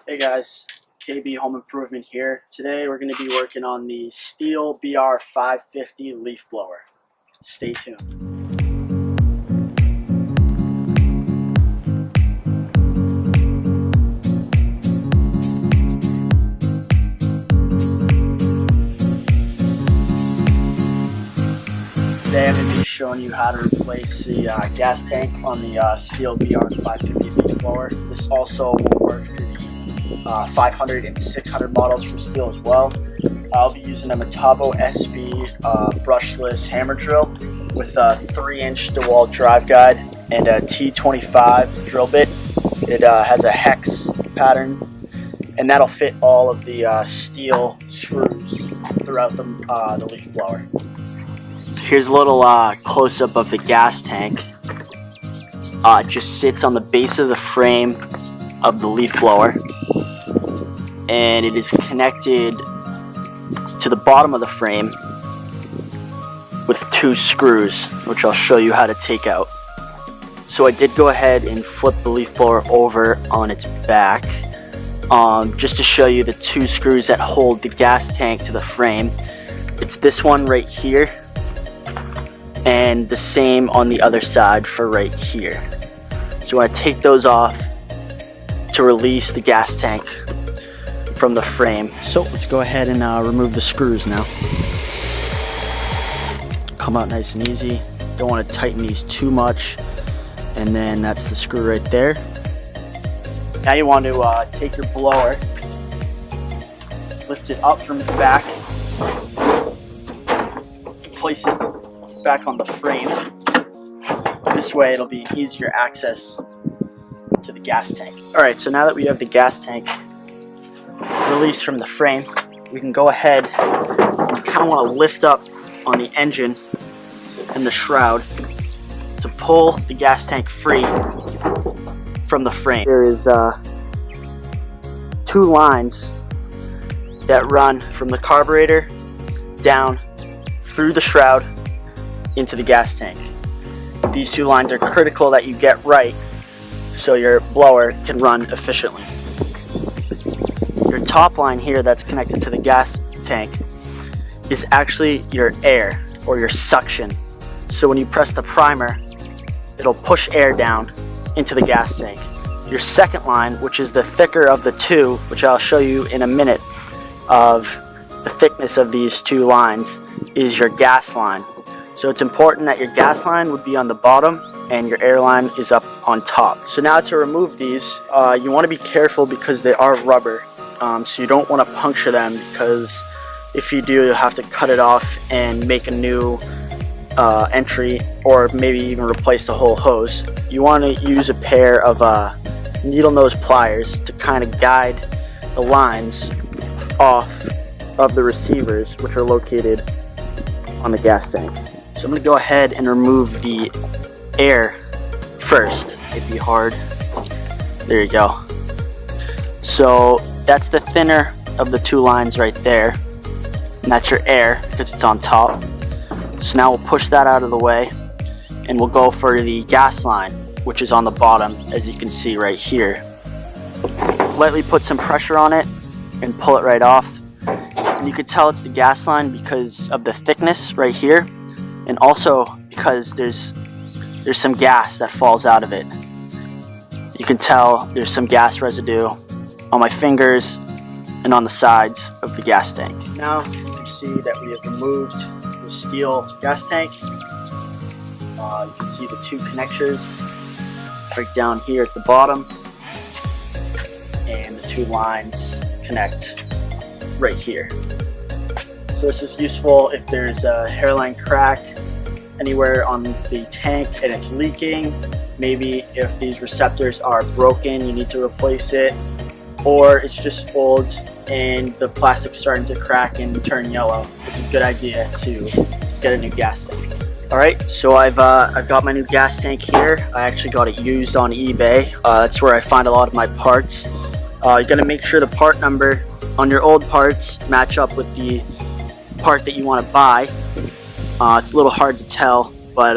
Hey guys, KB Home Improvement here. Today we're going to be working on the Stihl BR550 leaf blower. Stay tuned. Today I'm going to be showing you how to replace the gas tank on the Stihl BR550 leaf blower. This also will work for the 500 and 600 models from Stihl as well. I'll be using a Metabo SB brushless hammer drill with a 3-inch DeWalt drive guide and a T25 drill bit. It has a hex pattern, and that'll fit all of the Stihl screws throughout the leaf blower. Here's a little close-up of the gas tank. It just sits on the base of the frame of the leaf blower, and it is connected to the bottom of the frame with 2 screws, which I'll show you how to take out. So I did go ahead and flip the leaf blower over on its back just to show you the 2 screws that hold the gas tank to the frame. It's this one right here, and the same on the other side for right here. So I take those off to release the gas tank from the frame. So let's go ahead and remove the screws now. Come out nice and easy. Don't want to tighten these too much. And then that's the screw right there. Now you want to take your blower, lift it up from its back, place it back on the frame. This way it'll be easier access to the gas tank. Alright, so now that we have the gas tank released from the frame, we can go ahead and kind of want to lift up on the engine and the shroud to pull the gas tank free from the frame. There is 2 lines that run from the carburetor down through the shroud into the gas tank. These 2 lines are critical that you get right so your blower can run efficiently. Your top line here that's connected to the gas tank is actually your air or your suction. So when you press the primer, it'll push air down into the gas tank. Your second line, which is the thicker of the 2, which I'll show you in a minute of the thickness of these 2 lines, is your gas line. So it's important that your gas line would be on the bottom and your air line is up on top. So now to remove these, you want to be careful because they are rubber. So you don't want to puncture them, because if you do, you'll have to cut it off and make a new entry, or maybe even replace the whole hose. You want to use a pair of needle nose pliers to kind of guide the lines off of the receivers, which are located on the gas tank. So I'm going to go ahead and remove the air first. It'd be hard. There you go. So that's the thinner of the 2 lines right there, and that's your air because it's on top. So now we'll push that out of the way, and we'll go for the gas line, which is on the bottom, as you can see right here. Lightly put some pressure on it and pull it right off. And you can tell it's the gas line because of the thickness right here, and also because there's some gas that falls out of it. You can tell there's some gas residue on my fingers and on the sides of the gas tank. Now you can see that we have removed the Stihl gas tank. You can see the 2 connectors right down here at the bottom, and the 2 lines connect right here. So this is useful if there's a hairline crack anywhere on the tank and it's leaking. Maybe if these receptors are broken, you need to replace it, or it's just old and the plastic's starting to crack and turn yellow. It's a good idea to get a new gas tank. Alright, so I've got my new gas tank here. I actually got it used on eBay. That's where I find a lot of my parts. You gotta make sure the part number on your old parts match up with the part that you want to buy. It's a little hard to tell, but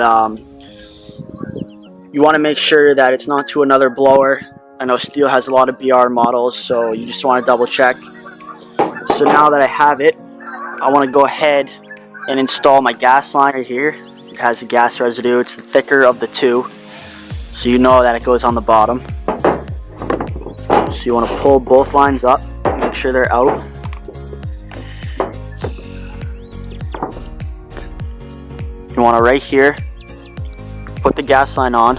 you want to make sure that it's not to another blower I know Stihl has a lot of BR models, so you just want to double check. So now that I have it, I want to go ahead and install my gas line right here. It has the gas residue. It's the thicker of the two, so you know that it goes on the bottom. So you want to pull both lines up, make sure they're out. You want to right here put the gas line on.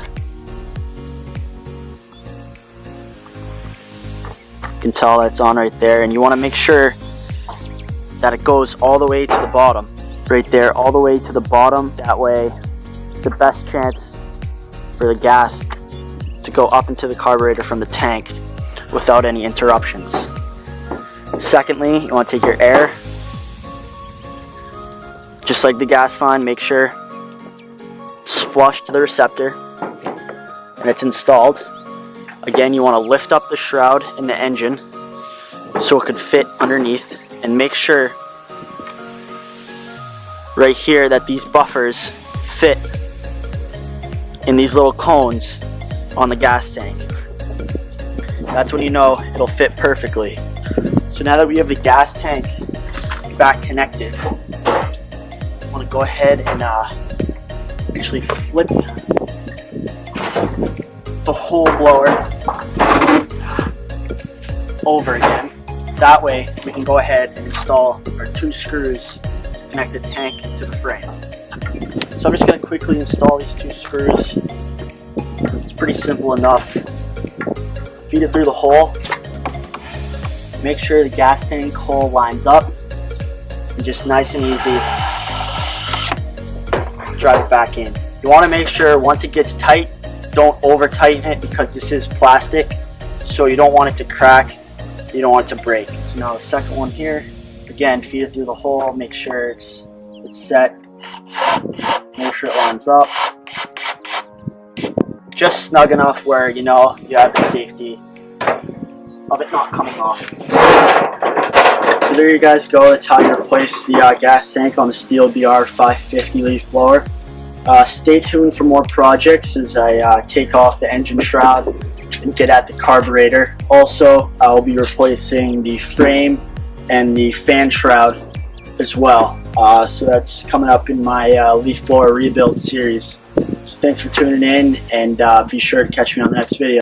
You can tell that it's on right there, and you want to make sure that it goes all the way to the bottom. Right there, all the way to the bottom. That way it's the best chance for the gas to go up into the carburetor from the tank without any interruptions. Secondly, you want to take your air, just like the gas line, make sure it's flush to the receptor and it's installed. Again, you want to lift up the shroud in the engine so it could fit underneath, and make sure right here that these buffers fit in these little cones on the gas tank. That's when you know it'll fit perfectly. So now that we have the gas tank back connected, I want to go ahead and actually flip the whole blower over again. That way we can go ahead and install our 2 screws to connect the tank to the frame. So I'm just going to quickly install these 2 screws. It's pretty simple enough. Feed it through the hole. Make sure the gas tank hole lines up, and just nice and easy drive it back in. You want to make sure once it gets tight, don't over tighten it, because this is plastic, so you don't want it to crack, you don't want it to break. So now the second one here, again, feed it through the hole, make sure it's set, make sure it lines up, just snug enough where you know you have the safety of it not coming off. So there you guys go. That's how you replace the gas tank on the Stihl BR550 leaf blower. Stay tuned for more projects as I take off the engine shroud and get at the carburetor. Also, I'll be replacing the frame and the fan shroud as well. So that's coming up in my leaf blower rebuild series. So thanks for tuning in, and be sure to catch me on the next video.